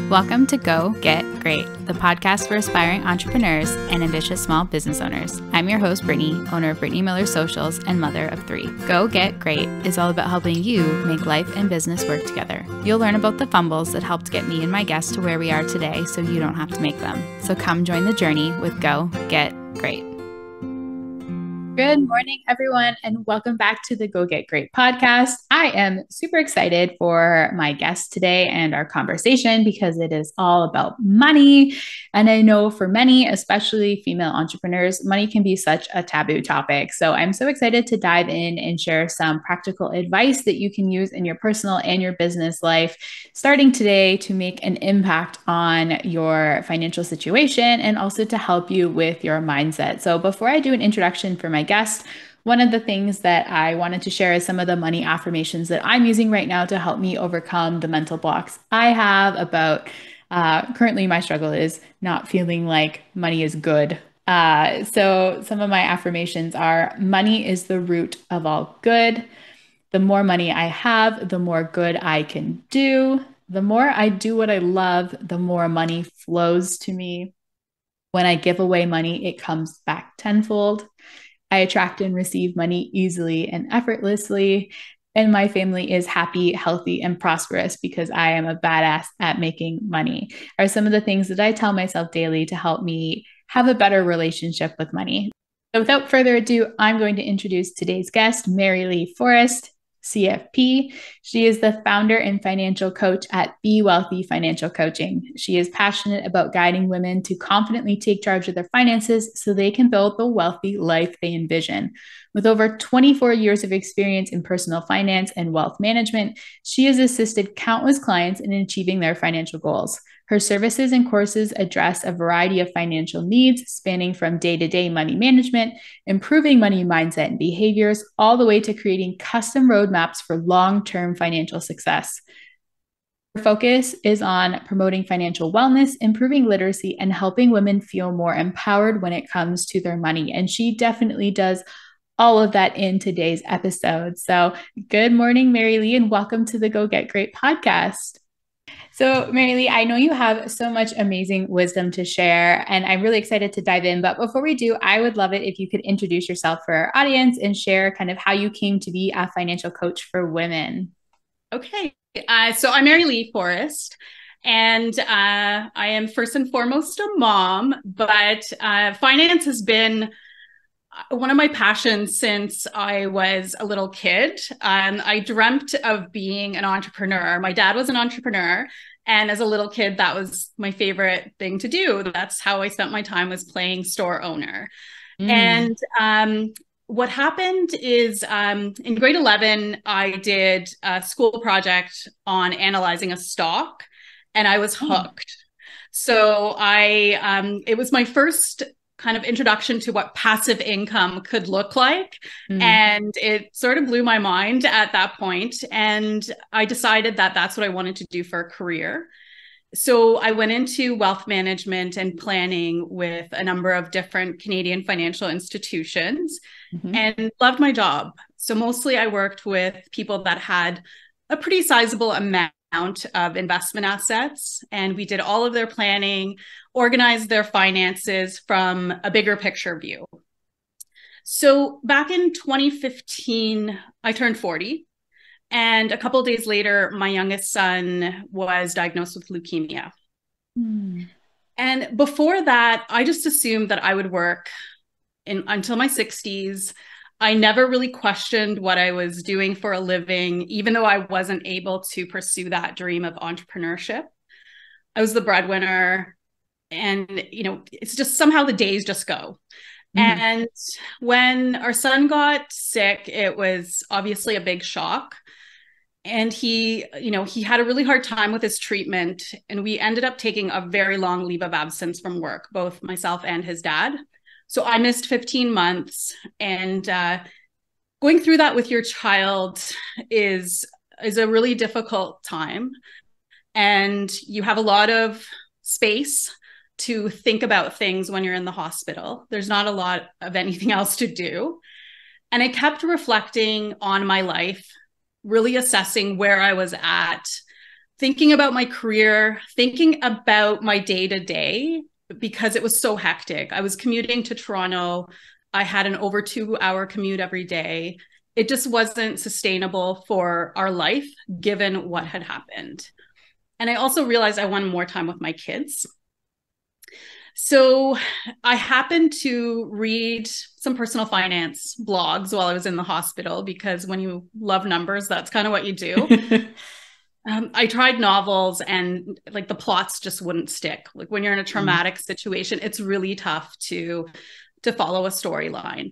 Welcome to Go Get Great, the podcast for aspiring entrepreneurs and ambitious small business owners. I'm your host, Brittany, owner of Brittany Miller Socials and mother of 3. Go Get Great is all about helping you make life and business work together. You'll learn about the fumbles that helped get me and my guests to where we are today so you don't have to make them. So come join the journey with Go Get Great. Good morning, everyone, and welcome back to the Go Get Great podcast. I am super excited for my guest today and our conversation because it is all about money. And I know for many, especially female entrepreneurs, money can be such a taboo topic. So I'm so excited to dive in and share some practical advice that you can use in your personal and your business life starting today to make an impact on your financial situation and also to help you with your mindset. So before I do an introduction for my guest, one of the things that I wanted to share is some of the money affirmations that I'm using right now to help me overcome the mental blocks I have about currently my struggle is not feeling like money is good. So some of my affirmations are: money is the root of all good. The more money I have, the more good I can do. The more I do what I love, the more money flows to me. When I give away money, it comes back tenfold. I attract and receive money easily and effortlessly. And my family is happy, healthy, and prosperous because I am a badass at making money, are some of the things that I tell myself daily to help me have a better relationship with money. So without further ado, I'm going to introduce today's guest, Meri-Li Forrest, CFP. She is the founder and financial coach at Be Wealthy Financial Coaching. She is passionate about guiding women to confidently take charge of their finances so they can build the wealthy life they envision. With over 24 years of experience in personal finance and wealth management, she has assisted countless clients in achieving their financial goals. Her services and courses address a variety of financial needs, spanning from day-to-day money management, improving money mindset and behaviors, all the way to creating custom roadmaps for long-term financial success. Her focus is on promoting financial wellness, improving literacy, and helping women feel more empowered when it comes to their money. And she definitely does all of that in today's episode. So good morning, Meri-Li, and welcome to the Go Get Great podcast. So Meri-Li, I know you have so much amazing wisdom to share, and I'm really excited to dive in. But before we do, I would love it if you could introduce yourself for our audience and share kind of how you came to be a financial coach for women. Okay. So I'm Meri-Li Forrest, and I am first and foremost a mom, but finance has been one of my passions since I was a little kid. I dreamt of being an entrepreneur. My dad was an entrepreneur, and as a little kid, that was my favorite thing to do. That's how I spent my time, was playing store owner. And what happened is in grade 11, I did a school project on analyzing a stock, and I was hooked. So it was my first kind of introduction to what passive income could look like. And it sort of blew my mind at that point. And I decided that that's what I wanted to do for a career. So I went into wealth management and planning with a number of different Canadian financial institutions and loved my job. So mostly I worked with people that had a pretty sizable amount of investment assets, and we did all of their planning, organized their finances from a bigger picture view. So back in 2015, I turned 40. And a couple of days later, my youngest son was diagnosed with leukemia. And before that, I just assumed that I would work until my 60s. I never really questioned what I was doing for a living, even though I wasn't able to pursue that dream of entrepreneurship. I was the breadwinner, and, it's just somehow the days just go. And when our son got sick, it was obviously a big shock. And he had a really hard time with his treatment. And we ended up taking a very long leave of absence from work, both myself and his dad. So I missed 15 months. And going through that with your child is a really difficult time. And you have a lot of space to think about things when you're in the hospital. There's not a lot of anything else to do. And I kept reflecting on my life, really assessing where I was at thinking about my career, thinking about my day to day, because it was so hectic. I was commuting to Toronto. I had an over 2 hour commute every day. It just wasn't sustainable for our life, given what had happened. And I also realized I wanted more time with my kids. So I happened to read some personal finance blogs while I was in the hospital, because when you love numbers, that's kind of what you do. I tried novels, and like the plots just wouldn't stick. Like when you're in a traumatic situation, it's really tough to follow a storyline.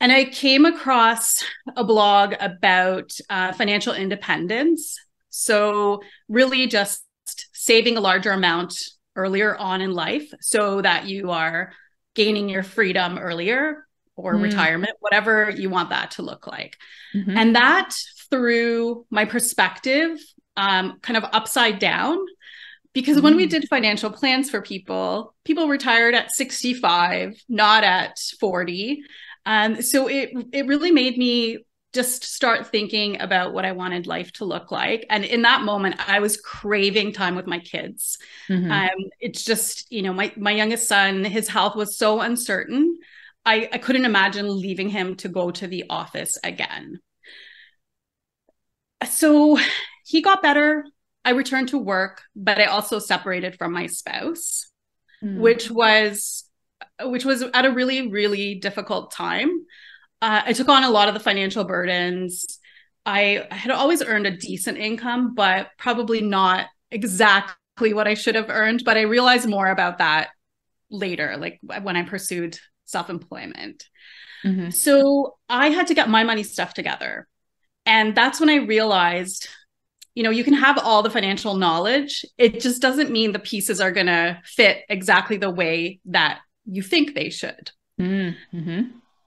And I came across a blog about financial independence. So really just saving a larger amount earlier on in life so that you are gaining your freedom earlier, or retirement, whatever you want that to look like. And that threw my perspective kind of upside down, because when we did financial plans for people, people retired at 65, not at 40. So it really made me just start thinking about what I wanted life to look like. And in that moment, I was craving time with my kids. It's just, you know, my youngest son, his health was so uncertain. I couldn't imagine leaving him to go to the office again. So he got better. I returned to work, but I also separated from my spouse, which was at a really, really difficult time. I took on a lot of the financial burdens. I had always earned a decent income, but probably not exactly what I should have earned. But I realized more about that later, like when I pursued self-employment. So I had to get my money stuff together. And that's when I realized, you know, you can have all the financial knowledge. It just doesn't mean the pieces are going to fit exactly the way that you think they should.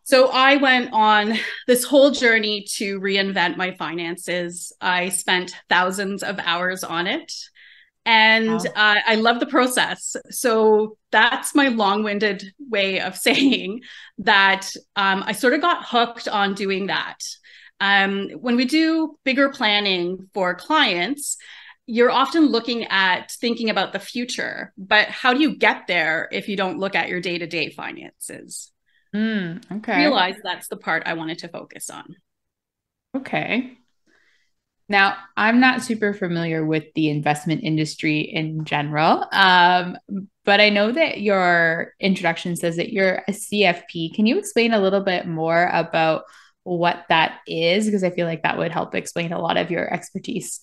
So I went on this whole journey to reinvent my finances. I spent thousands of hours on it. And I love the process. So that's my long-winded way of saying that I sort of got hooked on doing that. When we do bigger planning for clients, you're often looking at thinking about the future, but how do you get there if you don't look at your day-to-day finances? Okay. Realize that's the part I wanted to focus on. Okay. Now, I'm not super familiar with the investment industry in general, but I know that your introduction says that you're a CFP. Can you explain a little bit more about what that is? Because I feel like that would help explain a lot of your expertise.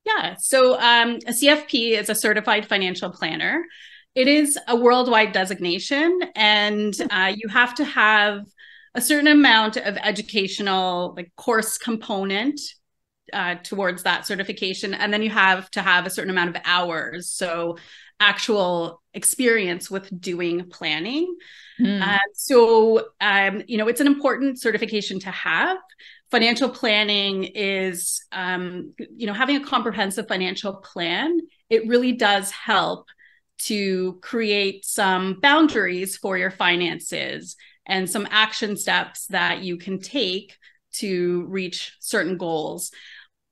Yeah. So a CFP is a certified financial planner. It is a worldwide designation, and you have to have a certain amount of educational, like, course component towards that certification. And then you have to have a certain amount of hours. So actual experience with doing planning. So, you know, it's an important certification to have. Financial planning is, you know, having a comprehensive financial plan. It really does help to create some boundaries for your finances and some action steps that you can take to reach certain goals.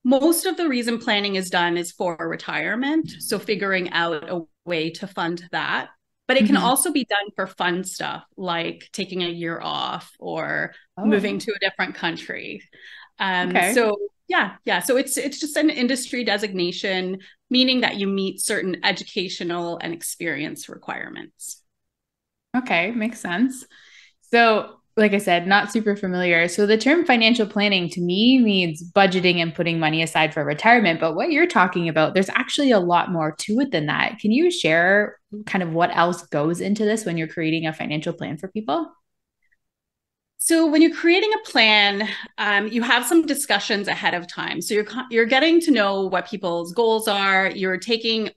Most of the reason planning is done is for retirement. So figuring out a way to fund that. But it can also be done for fun stuff, like taking a year off or moving to a different country. So yeah. So it's just an industry designation, meaning that you meet certain educational and experience requirements. Okay, makes sense. So, like I said, not super familiar. So, the term financial planning to me means budgeting and putting money aside for retirement. But what you're talking about, there's actually a lot more to it than that. Can you share kind of what else goes into this when you're creating a financial plan for people? So when you're creating a plan, you have some discussions ahead of time. So you're getting to know what people's goals are. You're taking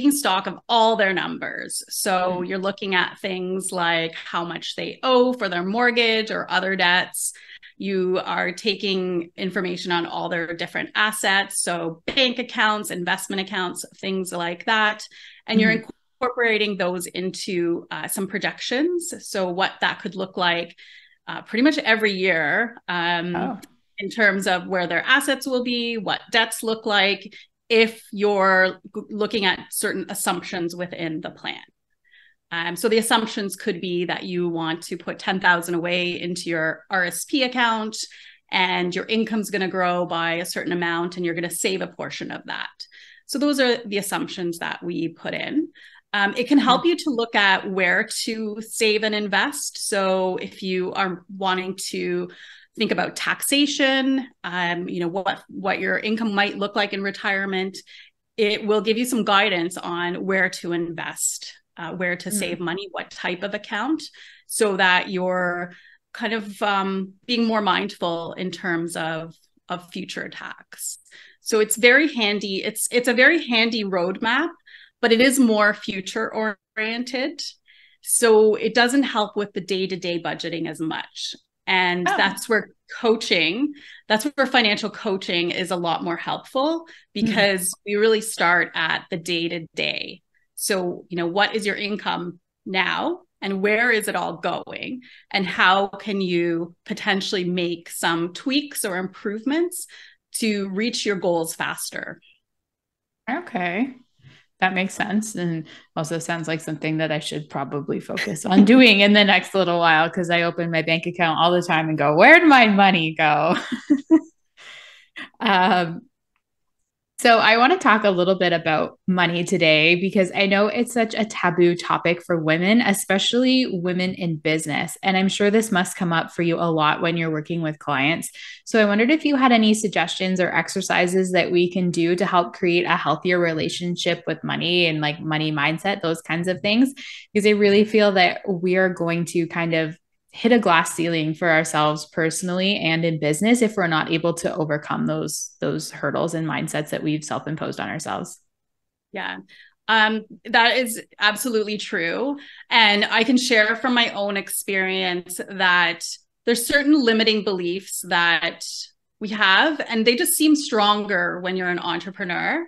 stock of all their numbers. So you're looking at things like how much they owe for their mortgage or other debts. You are taking information on all their different assets, so bank accounts, investment accounts, things like that, and you're incorporating those into some projections. So what that could look like pretty much every year in terms of where their assets will be, what debts look like. if you're looking at certain assumptions within the plan. So the assumptions could be that you want to put 10,000 away into your RSP account, and your income's going to grow by a certain amount, and you're going to save a portion of that. So those are the assumptions that we put in. It can help you to look at where to save and invest. So if you are wanting to think about taxation, what your income might look like in retirement, it will give you some guidance on where to invest, where to save money, what type of account, so that you're kind of being more mindful in terms of future tax. So it's very handy. It's a very handy roadmap, but it is more future oriented. So it doesn't help with the day-to-day budgeting as much. And that's where financial coaching is a lot more helpful, because we really start at the day-to-day. So, what is your income now, and where is it all going? And how can you potentially make some tweaks or improvements to reach your goals faster? Okay. That makes sense. And also sounds like something that I should probably focus on doing in the next little while, because I open my bank account all the time and go, where'd my money go? So I want to talk a little bit about money today, because I know it's such a taboo topic for women, especially women in business. And I'm sure this must come up for you a lot when you're working with clients. So I wondered if you had any suggestions or exercises that we can do to help create a healthier relationship with money and like money mindset, those kinds of things, because I really feel that we are going to kind of hit a glass ceiling for ourselves personally and in business if we're not able to overcome those hurdles and mindsets that we've self-imposed on ourselves. Yeah. That is absolutely true. And I can share from my own experience that there's certain limiting beliefs that we have, and they just seem stronger when you're an entrepreneur.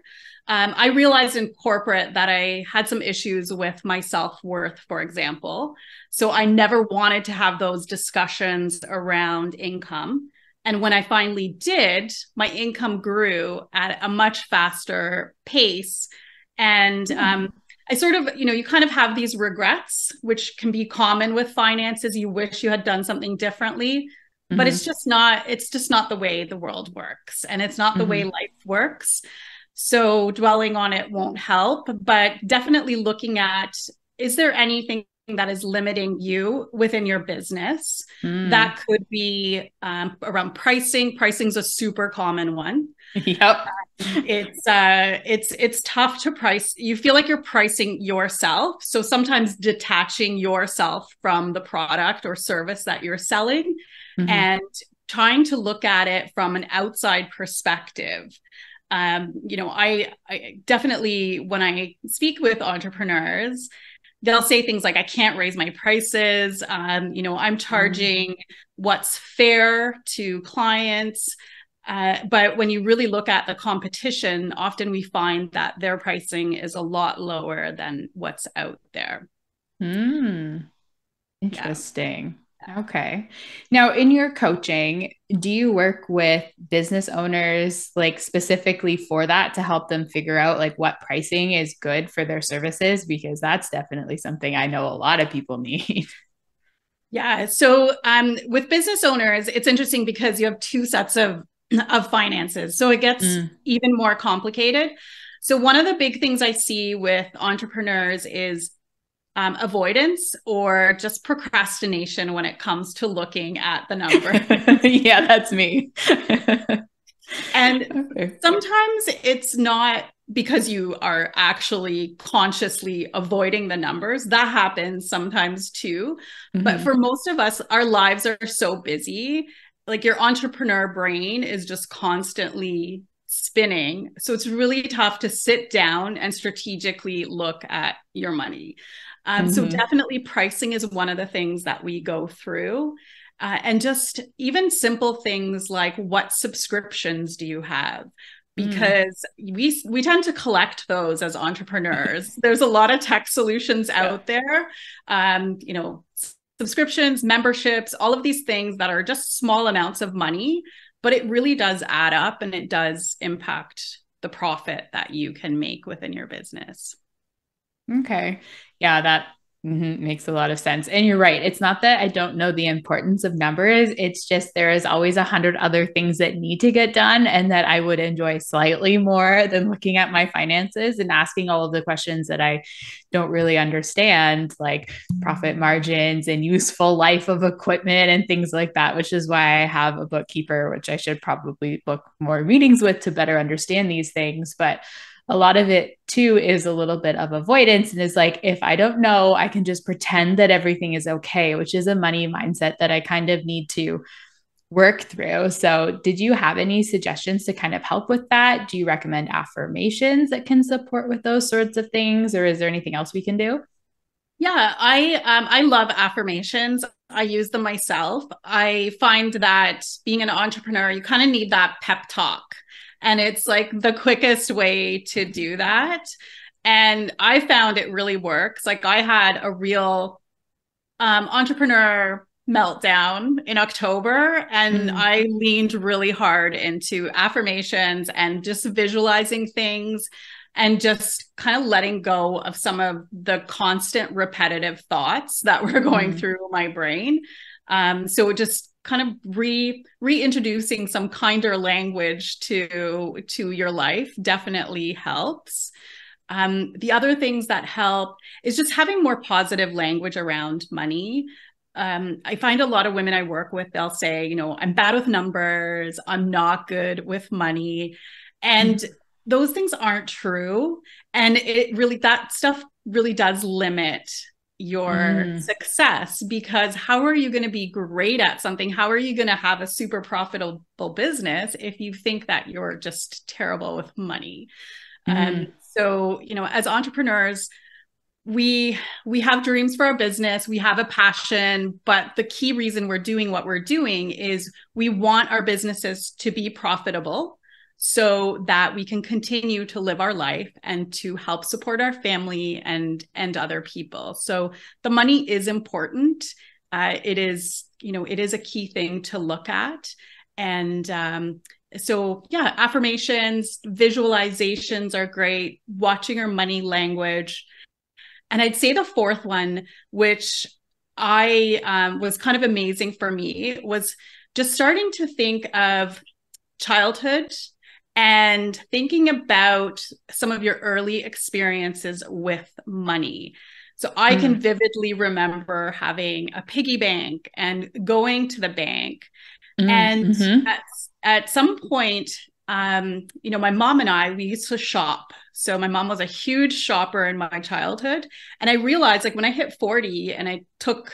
I realized in corporate that I had some issues with my self-worth, for example. So I never wanted to have those discussions around income. And when I finally did, my income grew at a much faster pace. And I sort of, you kind of have these regrets, which can be common with finances. You wish you had done something differently, but it's just not the way the world works. And it's not the way life works. So dwelling on it won't help, but definitely looking at, is there anything that is limiting you within your business? That could be around pricing. Pricing's a super common one. Yep. It's tough to price. You feel like you're pricing yourself. So sometimes detaching yourself from the product or service that you're selling and trying to look at it from an outside perspective. I definitely, when I speak with entrepreneurs, they'll say things like, I can't raise my prices. I'm charging what's fair to clients. But when you really look at the competition, often we find that their pricing is a lot lower than what's out there. Interesting. Yeah. Okay. Now, in your coaching, do you work with business owners like specifically for that, to help them figure out like what pricing is good for their services? Because that's definitely something I know a lot of people need. Yeah. So with business owners, it's interesting because you have two sets of finances. So it gets even more complicated. So one of the big things I see with entrepreneurs is avoidance or just procrastination when it comes to looking at the number. Yeah, that's me. And sometimes it's not because you are actually consciously avoiding the numbers. That happens sometimes too. But for most of us, our lives are so busy. Like your entrepreneur brain is just constantly spinning. So it's really tough to sit down and strategically look at your money. So definitely pricing is one of the things that we go through. And just even simple things like, what subscriptions do you have? Because we tend to collect those as entrepreneurs. There's a lot of tech solutions out there, subscriptions, memberships, all of these things that are just small amounts of money, but it really does add up and it does impact the profit that you can make within your business. Okay. Yeah, that makes a lot of sense. And you're right. It's not that I don't know the importance of numbers. It's just there is always 100 other things that need to get done and that I would enjoy slightly more than looking at my finances and asking all of the questions that I don't really understand, like profit margins and useful life of equipment and things like that, which is why I have a bookkeeper, which I should probably book more meetings with to better understand these things. But a lot of it too is a little bit of avoidance and is like, if I don't know, I can just pretend that everything is okay, which is a money mindset that I kind of need to work through. So, did you have any suggestions to kind of help with that? Do you recommend affirmations that can support with those sorts of things, or is there anything else we can do? Yeah, I love affirmations. I use them myself. I find that being an entrepreneur, you kind of need that pep talk. And it's like the quickest way to do that. And I found it really works. Like I had a real entrepreneur meltdown in October, and I leaned really hard into affirmations and just visualizing things and just kind of letting go of some of the constant repetitive thoughts that were going through my brain. So just kind of reintroducing some kinder language to your life definitely helps. The other things that help is just having more positive language around money. I find a lot of women I work with, they'll say, you know, I'm bad with numbers, I'm not good with money. And those things aren't true. And that stuff really does limit your success, because how are you going to be great at something? How are you going to have a super profitable business if you think that you're just terrible with money? So, you know, as entrepreneurs, we have dreams for our business, we have a passion, but the key reason we're doing what we're doing is we want our businesses to be profitable so that we can continue to live our life and to help support our family and other people. So the money is important. It is, you know, it is a key thing to look at. And so yeah, affirmations, visualizations are great. Watching your money language. And I'd say the fourth one, which I was kind of amazing for me, was just starting to think of childhood and thinking about some of your early experiences with money. So I can vividly remember having a piggy bank and going to the bank. And at some point, you know, my mom and I, we used to shop. So my mom was a huge shopper in my childhood. And I realized, like, when I hit 40 and I took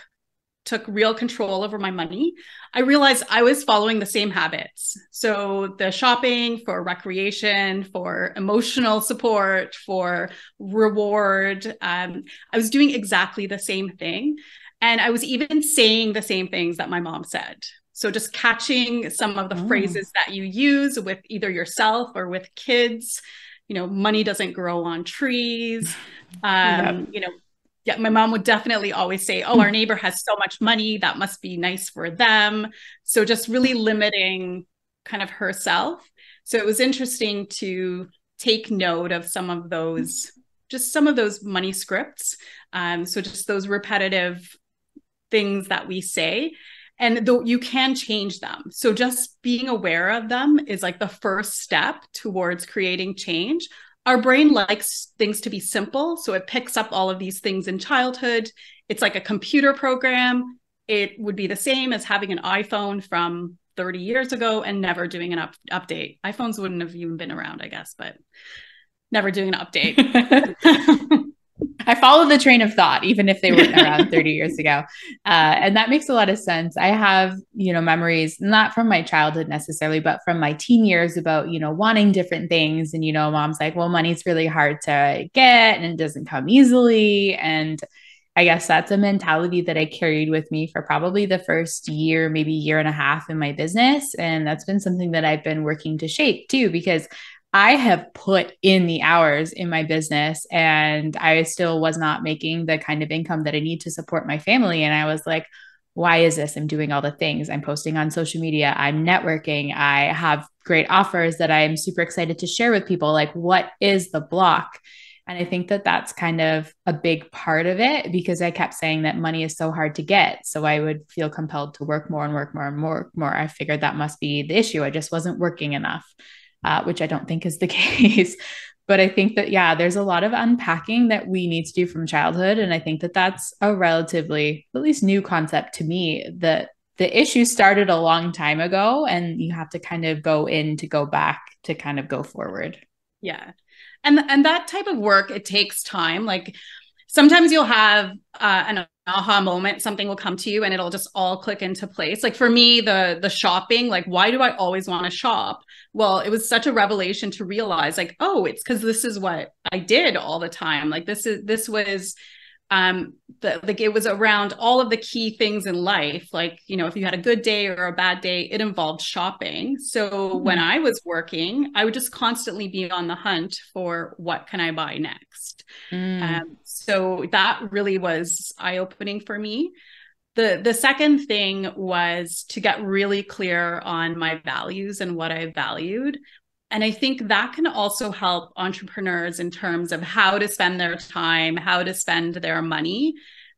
real control over my money, I realized I was following the same habits. So the shopping for recreation, for emotional support, for reward, I was doing exactly the same thing. And I was even saying the same things that my mom said. So just catching some of the phrases that you use with either yourself or with kids, you know, money doesn't grow on trees. You know, yeah, my mom would definitely always say, oh, our neighbor has so much money, that must be nice for them. So just really limiting kind of herself. So it was interesting to take note of some of those, just some of those money scripts. So just those repetitive things that we say. And though you can change them. So just being aware of them is like the first step towards creating change. Our brain likes things to be simple. So it picks up all of these things in childhood. It's like a computer program. It would be the same as having an iPhone from 30 years ago and never doing an update. iPhones wouldn't have even been around, I guess, but never doing an update. I follow the train of thought, even if they weren't around 30 years ago. And that makes a lot of sense. I have, you know, memories, not from my childhood necessarily, but from my teen years about, you know, wanting different things. And, you know, mom's like, well, money's really hard to get and it doesn't come easily. And I guess that's a mentality that I carried with me for probably the first year, maybe year and a half in my business. And that's been something that I've been working to shape too, because I have put in the hours in my business and I still was not making the kind of income that I need to support my family. And I was like, why is this? I'm doing all the things. I'm posting on social media. I'm networking. I have great offers that I'm super excited to share with people. Like, what is the block? And I think that that's kind of a big part of it because I kept saying that money is so hard to get. So I would feel compelled to work more and work more and more. I figured that must be the issue. I just wasn't working enough, which I don't think is the case. But I think that, yeah, there's a lot of unpacking that we need to do from childhood. And I think that that's a relatively, at least new concept to me, that the issue started a long time ago and you have to kind of go in to go back to kind of go forward. Yeah. And that type of work, it takes time. Like sometimes you'll have an aha moment, something will come to you and it'll just all click into place. Like for me, the shopping, like why do I always want to shop? Well, it was such a revelation to realize like, oh, it's because this is what I did all the time. Like this was like it was around all of the key things in life. Like, you know, if you had a good day or a bad day, it involved shopping. So when I was working, I would just constantly be on the hunt for what can I buy next. So that really was eye-opening for me. The second thing was to get really clear on my values and what I valued. And I think that can also help entrepreneurs in terms of how to spend their time, how to spend their money.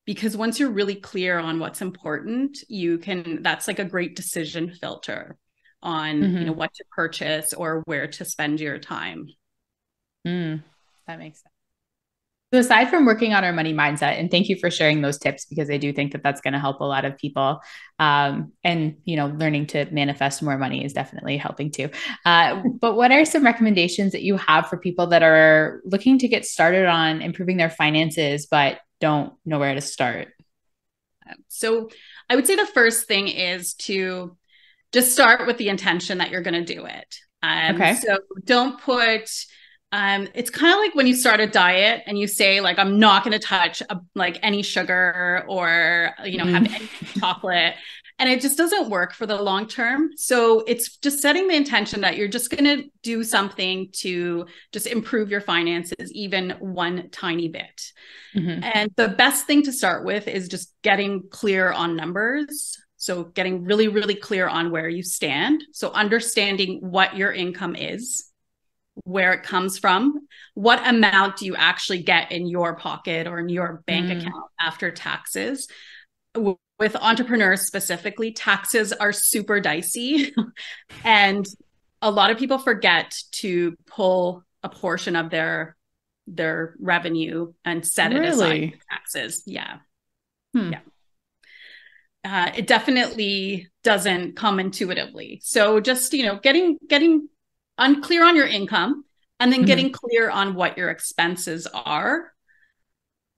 Because once you're really clear on what's important, that's like a great decision filter on, you know, what to purchase or where to spend your time. That makes sense. So aside from working on our money mindset, and thank you for sharing those tips because I do think that that's going to help a lot of people. And you know, learning to manifest more money is definitely helping too. But what are some recommendations that you have for people that are looking to get started on improving their finances but don't know where to start? So I would say the first thing is to just start with the intention that you're going to do it. Okay. So don't put it's kind of like when you start a diet and you say like, I'm not going to touch like any sugar or, you know, have any chocolate. And it just doesn't work for the long term. So it's just setting the intention that you're just going to do something to just improve your finances, even one tiny bit. And the best thing to start with is just getting clear on numbers. So getting really, really clear on where you stand. So understanding what your income is, where it comes from, what amount do you actually get in your pocket or in your bank account after taxes. With entrepreneurs specifically, taxes are super dicey. And a lot of people forget to pull a portion of their revenue and set it aside for taxes. Yeah. Yeah. It definitely doesn't come intuitively. So just, you know, getting unclear on your income and then getting clear on what your expenses are.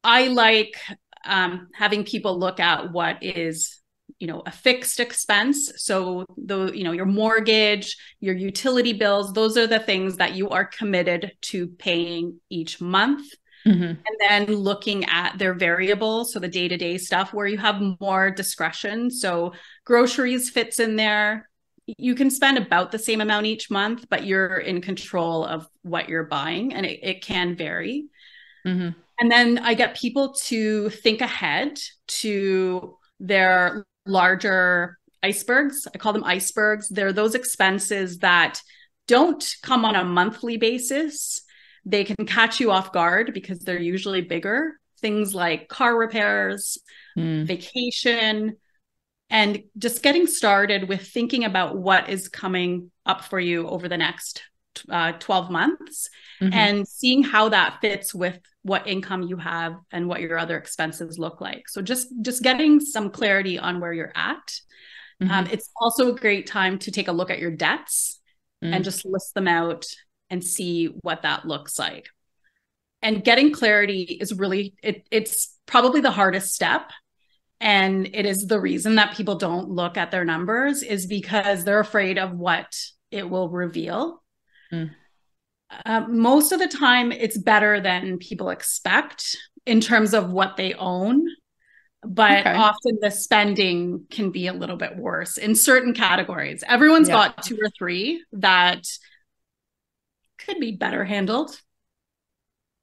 I like having people look at what is, you know, a fixed expense. So you know, your mortgage, your utility bills, those are the things that you are committed to paying each month. And then looking at their variables, so the day-to-day stuff where you have more discretion. So groceries fits in there. You can spend about the same amount each month, but you're in control of what you're buying, and it can vary. And then I get people to think ahead to their larger icebergs. I call them icebergs. They're those expenses that don't come on a monthly basis. They can catch you off guard because they're usually bigger. Things like car repairs, vacation, and just getting started with thinking about what is coming up for you over the next 12 months and seeing how that fits with what income you have and what your other expenses look like. So just getting some clarity on where you're at. It's also a great time to take a look at your debts and just list them out and see what that looks like. And getting clarity is really, it's probably the hardest step. And it is the reason that people don't look at their numbers is because they're afraid of what it will reveal. Most of the time, it's better than people expect in terms of what they own. But often the spending can be a little bit worse in certain categories. Everyone's got 2 or 3 that could be better handled.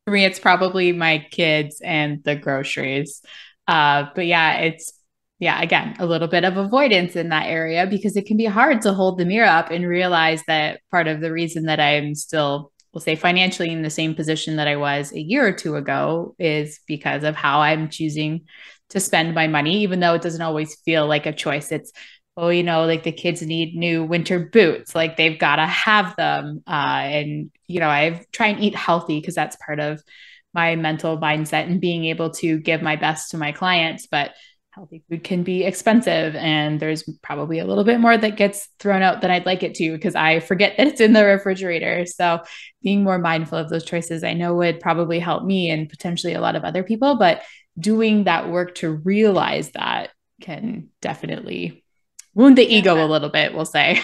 For me, it's probably my kids and the groceries. But yeah, yeah, again, a little bit of avoidance in that area because it can be hard to hold the mirror up and realize that part of the reason that I'm still, we'll say, financially in the same position that I was a year or two ago is because of how I'm choosing to spend my money, even though it doesn't always feel like a choice. It's, oh, like the kids need new winter boots, like they've got to have them. And, I try and eat healthy because that's part of my mental mindset and being able to give my best to my clients. But healthy food can be expensive and there's probably a little bit more that gets thrown out than I'd like it to because I forget that it's in the refrigerator. So being more mindful of those choices, I know would probably help me and potentially a lot of other people, but doing that work to realize that can definitely wound the Yeah. ego a little bit, we'll say.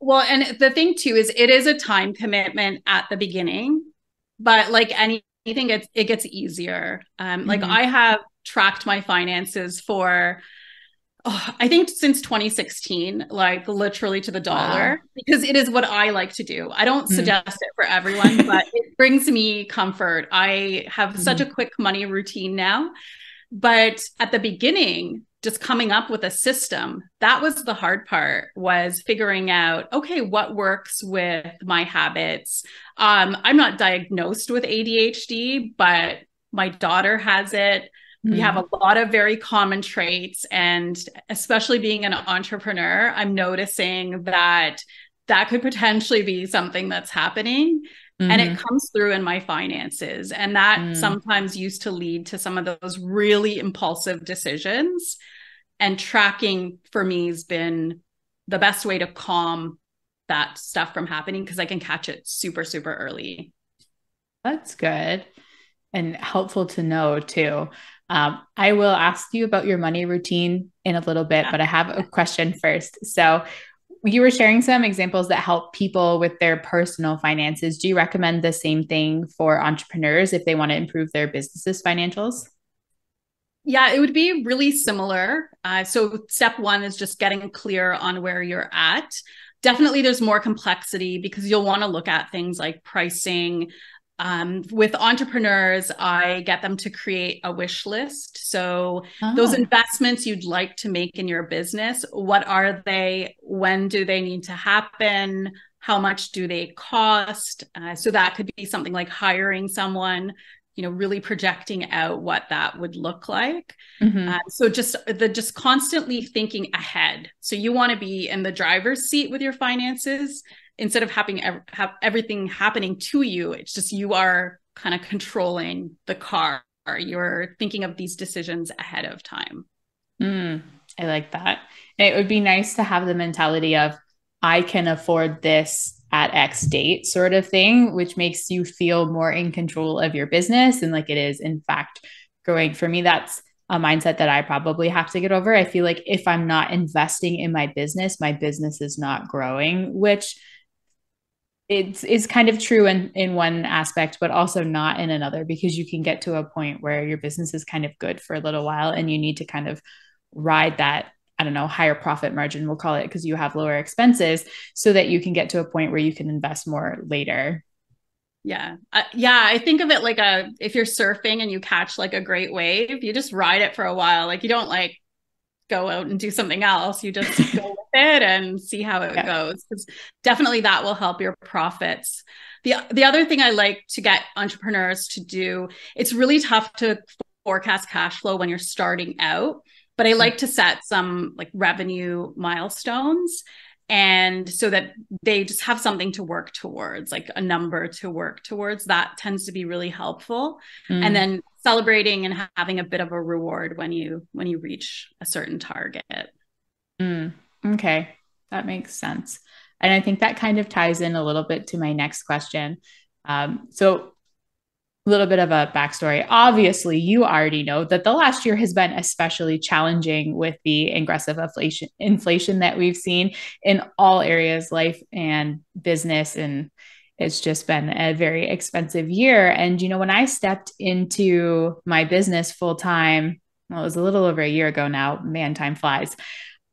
Well, and the thing too is it is a time commitment at the beginning, but like anything, it gets easier. Like Mm-hmm. I have tracked my finances for I think since 2016, like literally to the dollar, Wow. because it is what I like to do. I don't Mm-hmm. suggest it for everyone, but it brings me comfort. I have such a Mm-hmm. quick money routine now. But at the beginning, just coming up with a system, that was the hard part, was figuring out, okay, what works with my habits. I'm not diagnosed with ADHD, but my daughter has it. We have a lot of very common traits. And especially being an entrepreneur, I'm noticing that that could potentially be something that's happening. And it Mm-hmm. comes through in my finances. And that Mm. sometimes used to lead to some of those really impulsive decisions. And tracking for me has been the best way to calm that stuff from happening because I can catch it super, super early. That's good and helpful to know too. I will ask you about your money routine in a little bit, Yeah. but I have a question first. So, you were sharing some examples that help people with their personal finances. Do you recommend the same thing for entrepreneurs if they want to improve their business's financials? Yeah, it would be really similar. So, step one is just getting clear on where you're at. Definitely, there's more complexity because you'll want to look at things like pricing. With entrepreneurs, I get them to create a wish list. So, those Ah. investments you'd like to make in your business, what are they? When do they need to happen? How much do they cost? So, that could be something like hiring someone, really projecting out what that would look like. Mm-hmm. So just constantly thinking ahead. So you want to be in the driver's seat with your finances instead of have everything happening to you. It's just you are kind of controlling the car. You're thinking of these decisions ahead of time. I like that. And it would be nice to have the mentality of, I can afford this at X date sort of thing, which makes you feel more in control of your business and like it is, in fact, growing. For me, that's a mindset that I probably have to get over. I feel like if I'm not investing in my business is not growing, which it's kind of true in one aspect, but also not in another, because you can get to a point where your business is kind of good for a little while and you need to kind of ride that, I don't know, higher profit margin, we'll call it, because you have lower expenses so that you can get to a point where you can invest more later. Yeah. Yeah. I think of it like if you're surfing and you catch like a great wave, you just ride it for a while. Like you don't like go out and do something else. You just go with it and see how it Yeah. goes. Because definitely that will help your profits. The other thing I like to get entrepreneurs to do, it's really tough to forecast cash flow when you're starting out, but I like to set some like revenue milestones and so that they just have something to work towards, like a number to work towards. That tends to be really helpful. And Mm. then celebrating and having a bit of a reward when you reach a certain target. Mm. Okay, that makes sense. And I think that kind of ties in a little bit to my next question. So a little bit of a backstory. Obviously, you already know that the last year has been especially challenging with the aggressive inflation that we've seen in all areas, life and business. And it's just been a very expensive year. And, when I stepped into my business full time, well, it was a little over a year ago now, man, time flies.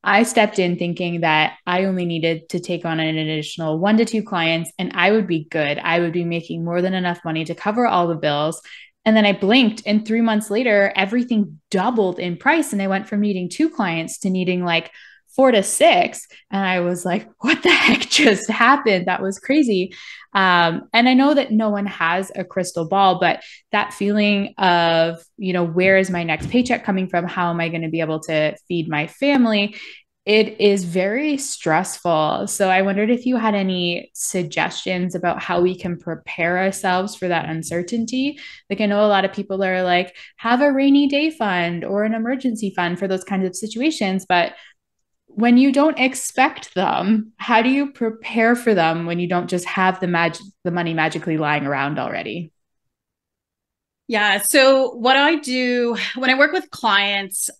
I stepped in thinking that I only needed to take on an additional 1 to 2 clients and I would be good. I would be making more than enough money to cover all the bills. And then I blinked, and 3 months later, everything doubled in price. And I went from needing 2 clients to needing like 4 to 6. And I was like, what the heck just happened? That was crazy. And I know that no one has a crystal ball, but that feeling of, where is my next paycheck coming from? How am I going to be able to feed my family? It is very stressful. So I wondered if you had any suggestions about how we can prepare ourselves for that uncertainty. Like, I know a lot of people are like, have a rainy day fund or an emergency fund for those kinds of situations. But when you don't expect them, how do you prepare for them when you don't just have the money magically lying around already? Yeah. So what I do when I work with clients,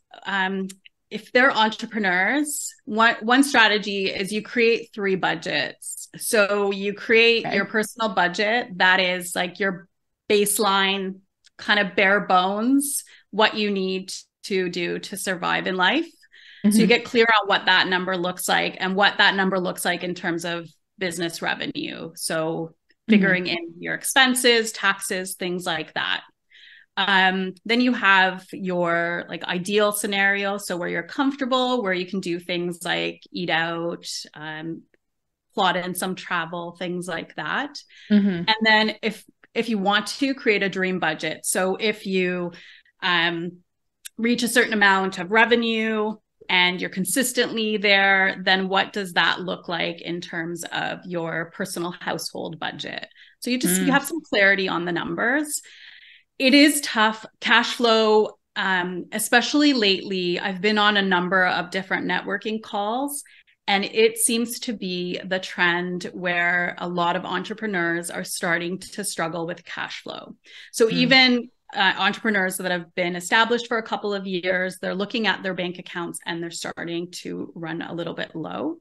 if they're entrepreneurs, one strategy is you create 3 budgets. So you create Okay. your personal budget that is like your baseline, kind of bare bones, what you need to do to survive in life. So you Mm-hmm. get clear on what that number looks like and what that number looks like in terms of business revenue. So Mm-hmm. figuring in your expenses, taxes, things like that. Then you have your like ideal scenario, so where you're comfortable, where you can do things like eat out, plot in some travel, things like that. Mm-hmm. And then if you want to create a dream budget, so if you reach a certain amount of revenue and you're consistently there, then what does that look like in terms of your personal household budget? So you Mm-hmm. have some clarity on the numbers. It is tough. Cash flow, especially lately, I've been on a number of different networking calls, and it seems to be the trend where a lot of entrepreneurs are starting to struggle with cash flow. So even entrepreneurs that have been established for a couple of years, they're looking at their bank accounts and they're starting to run a little bit low.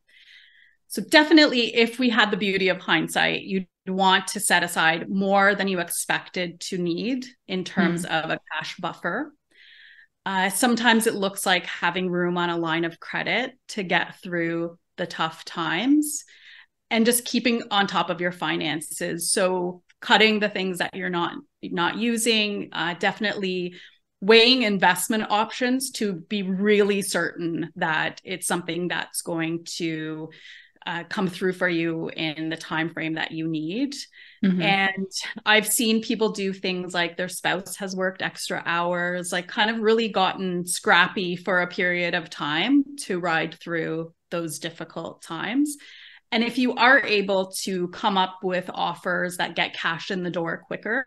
So definitely, if we had the beauty of hindsight, you'd want to set aside more than you expected to need in terms Mm-hmm. of a cash buffer. Sometimes it looks like having room on a line of credit to get through the tough times and just keeping on top of your finances. So cutting the things that you're not using, definitely weighing investment options to be really certain that it's something that's going to come through for you in the time frame that you need. Mm-hmm. And I've seen people do things like their spouse has worked extra hours, like kind of really gotten scrappy for a period of time to ride through those difficult times. And if you are able to come up with offers that get cash in the door quicker,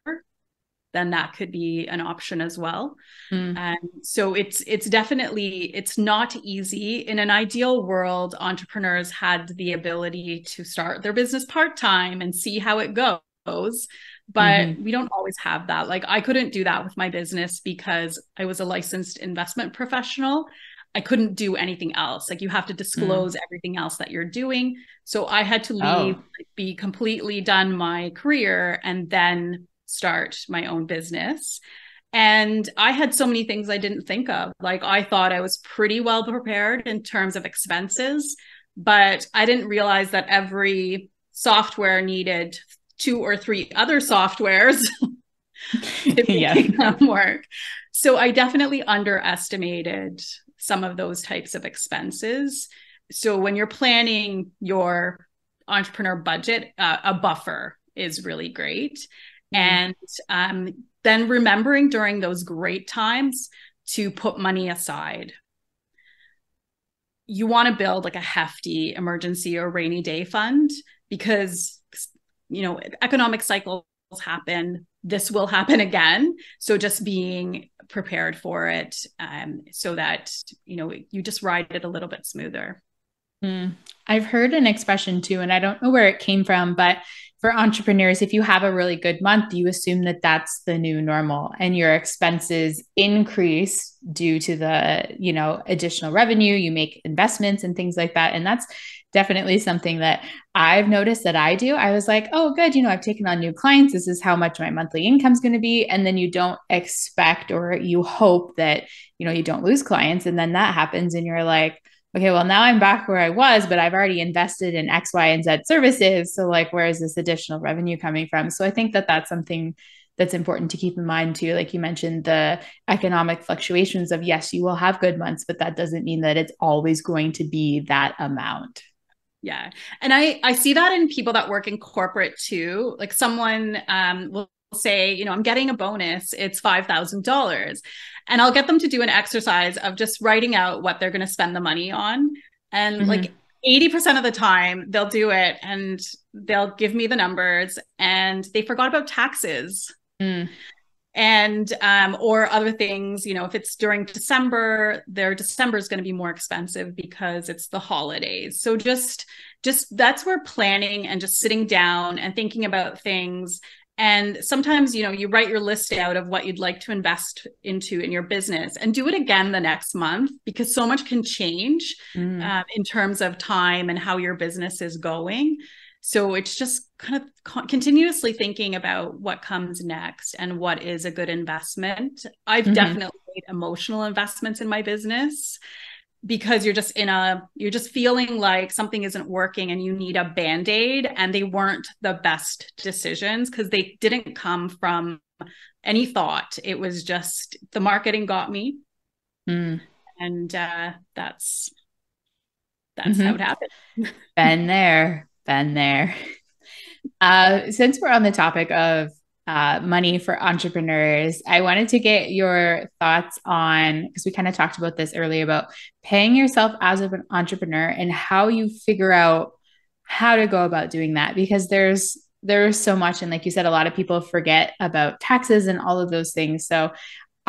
then that could be an option as well. Mm-hmm. So it's definitely, it's not easy. In an ideal world, entrepreneurs had the ability to start their business part-time and see how it goes. But Mm-hmm. we don't always have that. Like I couldn't do that with my business because I was a licensed investment professional. I couldn't do anything else. Like you have to Mm. disclose everything else that you're doing. So I had to leave, Oh. be completely done my career, and then start my own business. And I had so many things I didn't think of. Like I thought I was pretty well prepared in terms of expenses, but I didn't realize that every software needed 2 or 3 other softwares to Yeah. make them work. So I definitely underestimated some of those types of expenses. So when you're planning your entrepreneur budget, a buffer is really great. Mm. And then remembering during those great times to put money aside. You want to build like a hefty emergency or rainy day fund because, economic cycles happen. This will happen again. So just being prepared for it, so that, you just ride it a little bit smoother. Mm. I've heard an expression too, and I don't know where it came from, but for entrepreneurs, if you have a really good month, you assume that that's the new normal and your expenses increase due to the, additional revenue, you make investments and things like that. And that's definitely something that I've noticed that I do. I was like, oh, good, I've taken on new clients. This is how much my monthly income is going to be. And then you don't expect or you hope that, you don't lose clients. And then that happens and you're like, okay, well, now I'm back where I was, but I've already invested in X, Y, and Z services. So, like, where is this additional revenue coming from? So, I think that that's something that's important to keep in mind too. Like you mentioned, the economic fluctuations of, yes, you will have good months, but that doesn't mean that it's always going to be that amount. Yeah. And I see that in people that work in corporate too. Like someone will say, you know, I'm getting a bonus, it's $5,000. And I'll get them to do an exercise of just writing out what they're going to spend the money on. And Mm-hmm. like 80% of the time, they'll do it and they'll give me the numbers and they forgot about taxes. Mm. And or other things, you know, if it's during December, their December is going to be more expensive because it's the holidays. So just that's where planning and just sitting down and thinking about things. And sometimes, you know, you write your list out of what you'd like to invest into in your business and do it again the next month, because so much can change in terms of time and how your business is going. So it's just kind of continuously thinking about what comes next and what is a good investment. I've definitely made emotional investments in my business because you're just feeling like something isn't working and you need a band-aid, and they weren't the best decisions because they didn't come from any thought. It was just the marketing got me. And that's how it happened. Been there, been there. Since we're on the topic of money for entrepreneurs, I wanted to get your thoughts on, because we kind of talked about this earlier, about paying yourself as an entrepreneur and how you figure out how to go about doing that. Because there's so much, and like you said, a lot of people forget about taxes and all of those things. So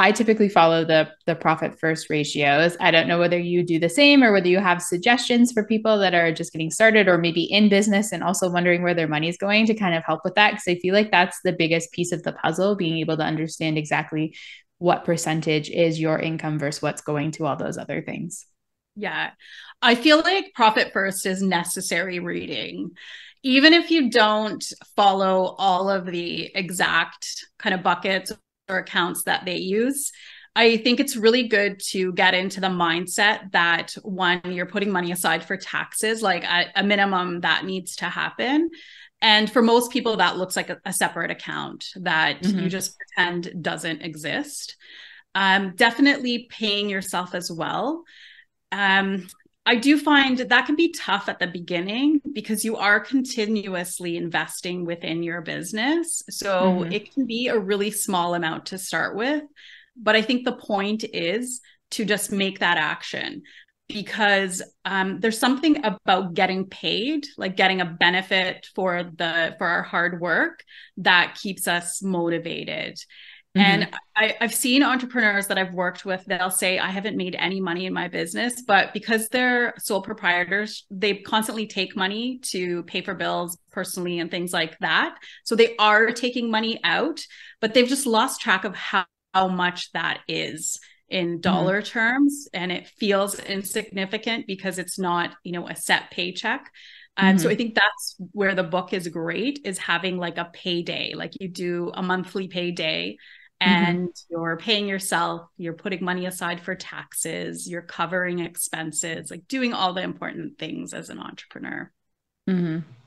I typically follow the profit first ratios. I don't know whether you do the same or whether you have suggestions for people that are just getting started or maybe in business and also wondering where their money is going to kind of help with that. Because I feel like that's the biggest piece of the puzzle, being able to understand exactly what percentage is your income versus what's going to all those other things. Yeah. I feel like Profit First is necessary reading. Even if you don't follow all of the exact kind of buckets or accounts that they use, I think it's really good to get into the mindset that one, you're putting money aside for taxes, like a minimum that needs to happen. And for most people, that looks like a separate account that you just pretend doesn't exist. Definitely paying yourself as well. I do find that can be tough at the beginning because you are continuously investing within your business. So it can be a really small amount to start with. But I think the point is to just make that action, because there's something about getting paid, like getting a benefit for our hard work, that keeps us motivated. And I've seen entrepreneurs that I've worked with, they'll say, I haven't made any money in my business, but because they're sole proprietors, they constantly take money to pay for bills personally and things like that. So they are taking money out, but they've just lost track of how much that is in dollar terms. And it feels insignificant because it's not, you know, a set paycheck. So I think that's where the book is great, is having like a payday, like you do a monthly payday and you're paying yourself, you're putting money aside for taxes, you're covering expenses, like doing all the important things as an entrepreneur.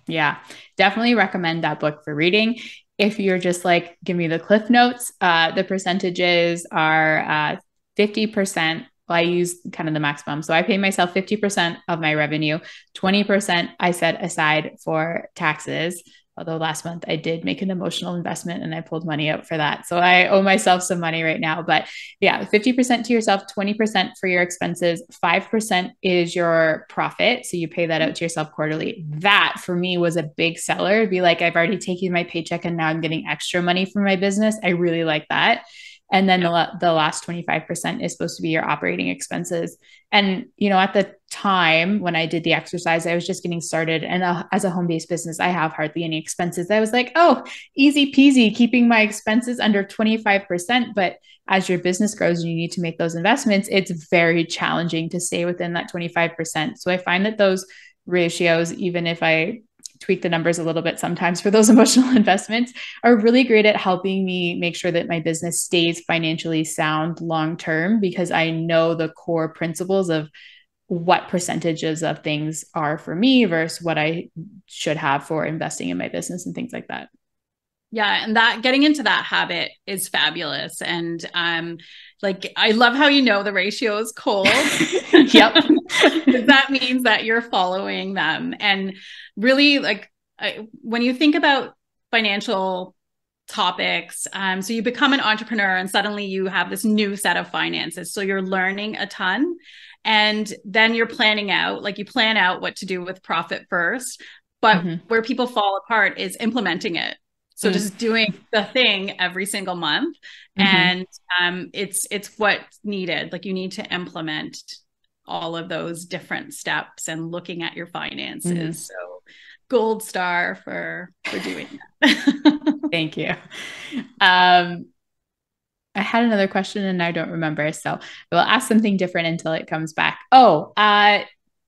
Yeah, definitely recommend that book for reading. If you're just like, give me the cliff notes, the percentages are 50%. Well, I use kind of the maximum. So I pay myself 50% of my revenue, 20% I set aside for taxes. Although last month I did make an emotional investment and I pulled money out for that. So I owe myself some money right now. But yeah, 50% to yourself, 20% for your expenses, 5% is your profit. So you pay that out to yourself quarterly. That for me was a big seller. It'd be like, I've already taken my paycheck and now I'm getting extra money from my business. I really like that. And then the last 25% is supposed to be your operating expenses. And, you know, at the time when I did the exercise, I was just getting started. And as a home-based business, I have hardly any expenses. I was like, oh, easy peasy, keeping my expenses under 25%. But as your business grows and you need to make those investments, it's very challenging to stay within that 25%. So I find that those ratios, even if I tweak the numbers a little bit sometimes for those emotional investments, are really great at helping me make sure that my business stays financially sound long term, because I know the core principles of what percentages of things are for me versus what I should have for investing in my business and things like that. Yeah, and that getting into that habit is fabulous. And like I love how you know the ratio is cold. Yep. Because that means that you're following them. And really like when you think about financial topics, so you become an entrepreneur and suddenly you have this new set of finances. So you're learning a ton. And then you're planning out, like you plan out what to do with profit first. But Mm-hmm. where people fall apart is implementing it. So just doing the thing every single month. Mm-hmm. And it's what's needed. Like you need to implement all of those different steps and looking at your Mm-hmm. finances. So gold star for doing that. Thank you. Um, I had another question and I don't remember. So I will ask something different until it comes back. Oh,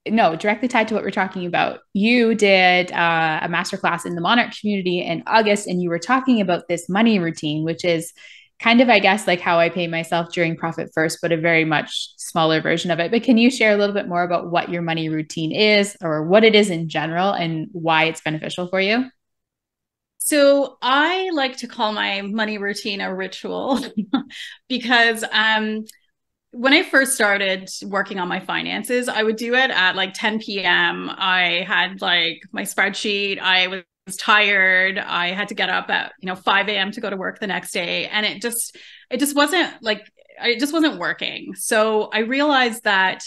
no, directly tied to what we're talking about. You did a masterclass in the Monarch community in August, and you were talking about this money routine, which is kind of, I guess, like how I pay myself during Profit First, but a very much smaller version of it. But can you share a little bit more about what your money routine is or what it is in general and why it's beneficial for you? So I like to call my money routine a ritual because when I first started working on my finances, I would do it at like 10 p.m. I had like my spreadsheet. I was tired. I had to get up at 5 a.m. to go to work the next day, and it just wasn't like it just wasn't working. So I realized that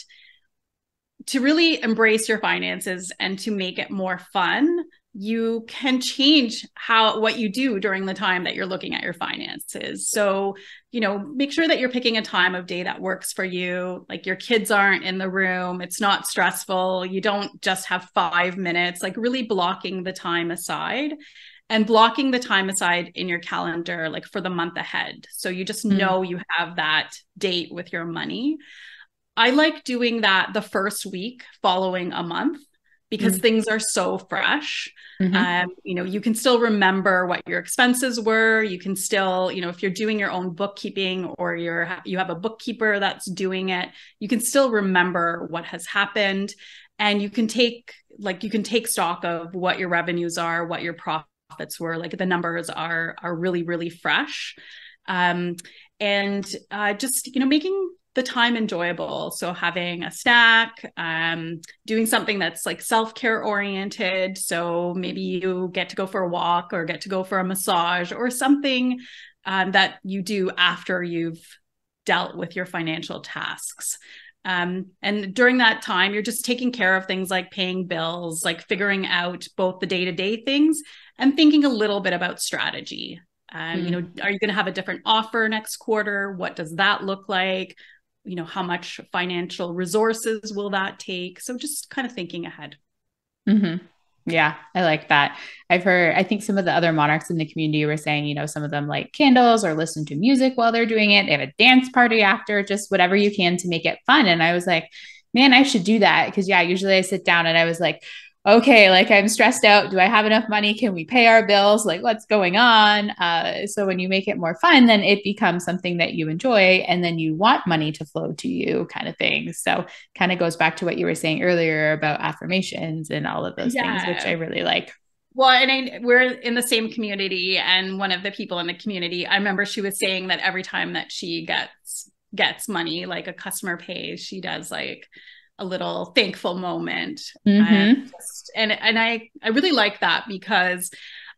to really embrace your finances and to make it more fun, you can change what you do during the time that you're looking at your finances. So, make sure that you're picking a time of day that works for you. Like your kids aren't in the room, it's not stressful. You don't just have 5 minutes, like really blocking the time aside and blocking the time aside in your calendar, like for the month ahead. So you just Mm, know you have that date with your money. I like doing that the first week following a month because mm, things are so fresh. mhm, You can still remember what your expenses were. You can still, if you're doing your own bookkeeping or you have a bookkeeper that's doing it, you can still remember what has happened, and you can take stock of what your revenues are, what your profits were. Like the numbers are really really fresh, um, and just making the time enjoyable. So having a snack, doing something that's like self-care oriented. So maybe you get to go for a walk or get to go for a massage or something that you do after you've dealt with your financial tasks. And during that time, you're just taking care of things like paying bills, like figuring out both the day-to-day things and thinking a little bit about strategy. mm. Are you going to have a different offer next quarter? What does that look like? How much financial resources will that take? So just kind of thinking ahead. Mm-hmm. Yeah, I like that. I think some of the other monarchs in the community were saying, some of them like candles or listen to music while they're doing it. They have a dance party after, just whatever you can to make it fun. And I was like, man, I should do that. Cause yeah, usually I sit down and I was like, okay, like I'm stressed out. Do I have enough money? Can we pay our bills? Like what's going on? So when you make it more fun, then it becomes something that you enjoy and then you want money to flow to you kind of thing. So kind of goes back to what you were saying earlier about affirmations and all of those things, which I Yeah. really like. Well, and we're in the same community, and one of the people in the community, I remember she was saying that every time that she gets money, like a customer pays, she does like a little thankful moment. And Mm-hmm. I really like that because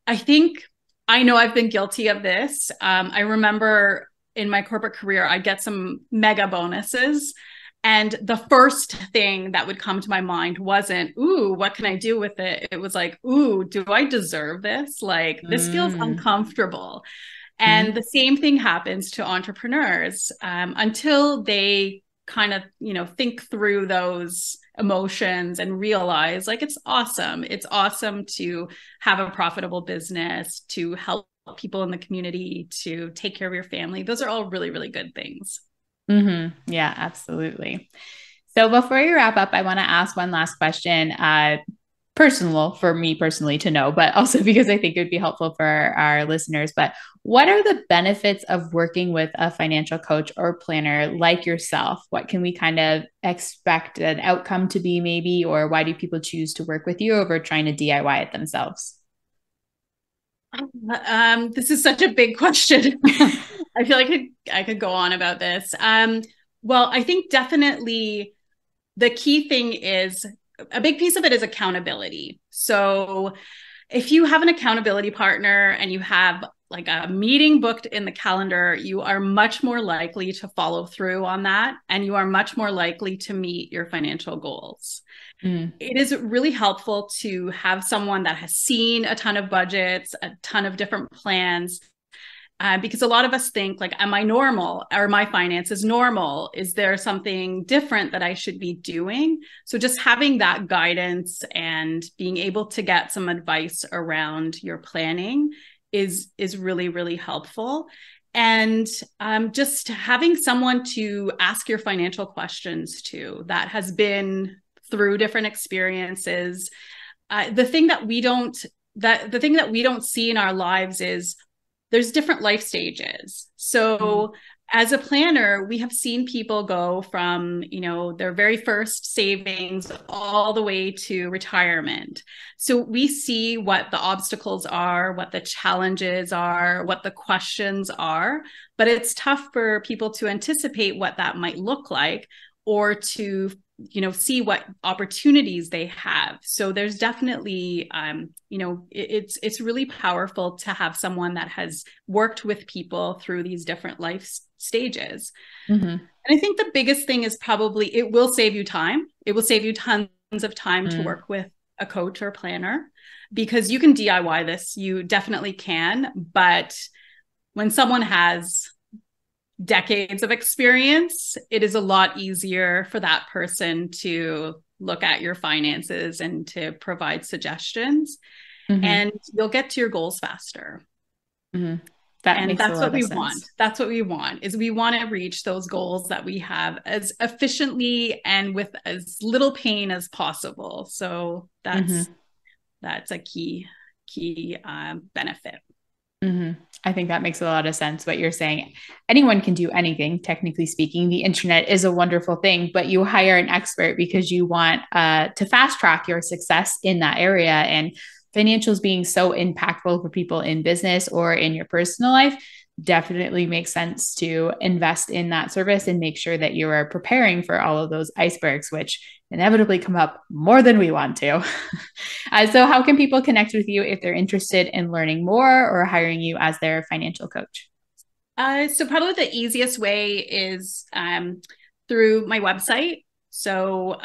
I think I know I've been guilty of this. I remember in my corporate career, I get some mega bonuses. And the first thing that would come to my mind wasn't, ooh, what can I do with it? It was like, ooh, do I deserve this? Like, this feels Mm-hmm. uncomfortable. And the same thing happens to entrepreneurs until they kind of, think through those emotions and realize like it's awesome. It's awesome to have a profitable business, to help people in the community, to take care of your family. Those are all really, really good things. Mm-hmm. Yeah, absolutely. So before we wrap up, I want to ask one last question. Personal for me personally to know, but also because I think it would be helpful for our listeners. But what are the benefits of working with a financial coach or planner like yourself? What can we kind of expect an outcome to be, maybe, or why do people choose to work with you over trying to DIY it themselves? This is such a big question. I feel like I could go on about this. Well, I think definitely the key thing is a big piece of it is accountability. So if you have an accountability partner and you have like a meeting booked in the calendar, you are much more likely to follow through on that, and you are much more likely to meet your financial goals. It is really helpful to have someone that has seen a ton of budgets, a ton of different plans, because a lot of us think like, am I normal? Are my finances normal? Is there something different that I should be doing? So just having that guidance and being able to get some advice around your planning is really, really helpful. And just having someone to ask your financial questions to that has been through different experiences. The thing that we don't see in our lives is there's different life stages. So as a planner, we have seen people go from, their very first savings all the way to retirement. So we see what the obstacles are, what the challenges are, what the questions are, but it's tough for people to anticipate what that might look like, or to see what opportunities they have. So there's definitely, it's really powerful to have someone that has worked with people through these different life stages. And I think the biggest thing is probably it will save you time. It will save you tons of time to work with a coach or planner, because you can DIY this. You definitely can. But when someone has decades of experience, it is a lot easier for that person to look at your finances and to provide suggestions, and you'll get to your goals faster. That's what we want. That's what we want, is we want to reach those goals that we have as efficiently and with as little pain as possible. So that's a key benefit. I think that makes a lot of sense what you're saying. Anyone can do anything, technically speaking. The internet is a wonderful thing, but you hire an expert because you want to fast track your success in that area. And financials being so impactful for people in business or in your personal life definitely makes sense to invest in that service and make sure that you are preparing for all of those icebergs, which inevitably come up more than we want to. So how can people connect with you if they're interested in learning more or hiring you as their financial coach? So probably the easiest way is through my website. So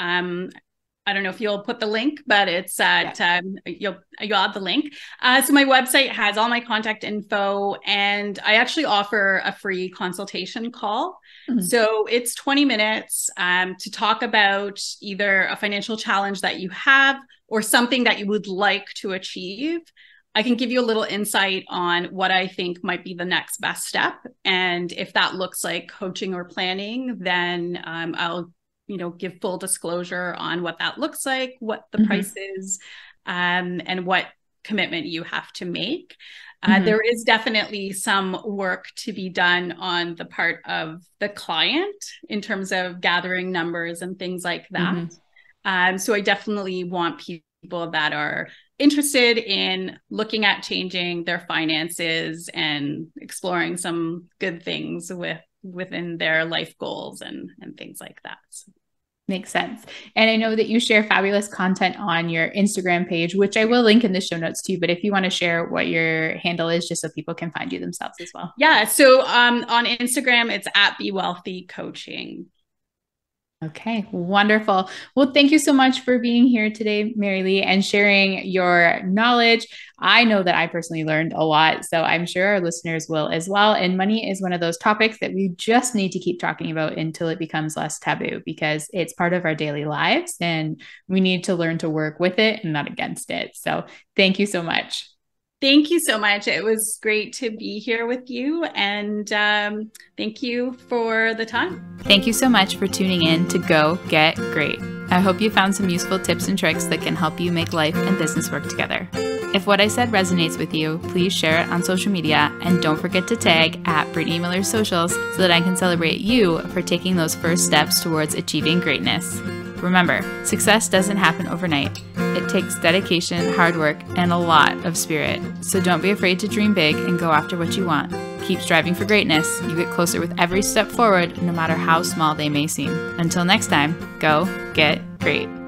I don't know if you'll put the link, but it's at, you'll add the link. So my website has all my contact info, and I actually offer a free consultation call. So it's 20 minutes to talk about either a financial challenge that you have or something that you would like to achieve. I can give you a little insight on what I think might be the next best step. And if that looks like coaching or planning, then I'll give full disclosure on what that looks like, what the price is, and what commitment you have to make. There is definitely some work to be done on the part of the client in terms of gathering numbers and things like that. So I definitely want people that are interested in looking at changing their finances and exploring some good things within their life goals and things like that. So. Makes sense. And I know that you share fabulous content on your Instagram page, which I will link in the show notes too. But if you want to share what your handle is, just so people can find you themselves as well. Yeah. So on Instagram, it's at Be Wealthy Coaching. Okay, wonderful. Well, thank you so much for being here today, Meri-Li, and sharing your knowledge. I know that I personally learned a lot, so I'm sure our listeners will as well. And money is one of those topics that we just need to keep talking about until it becomes less taboo, because it's part of our daily lives and we need to learn to work with it and not against it. So thank you so much. Thank you so much. It was great to be here with you. And thank you for the time. Thank you so much for tuning in to Go Get Great. I hope you found some useful tips and tricks that can help you make life and business work together. If what I said resonates with you, please share it on social media, and don't forget to tag at Brittany Miller's socials so that I can celebrate you for taking those first steps towards achieving greatness. Remember, success doesn't happen overnight. It takes dedication, hard work, and a lot of spirit. So don't be afraid to dream big and go after what you want. Keep striving for greatness. You get closer with every step forward, no matter how small they may seem. Until next time, go get great.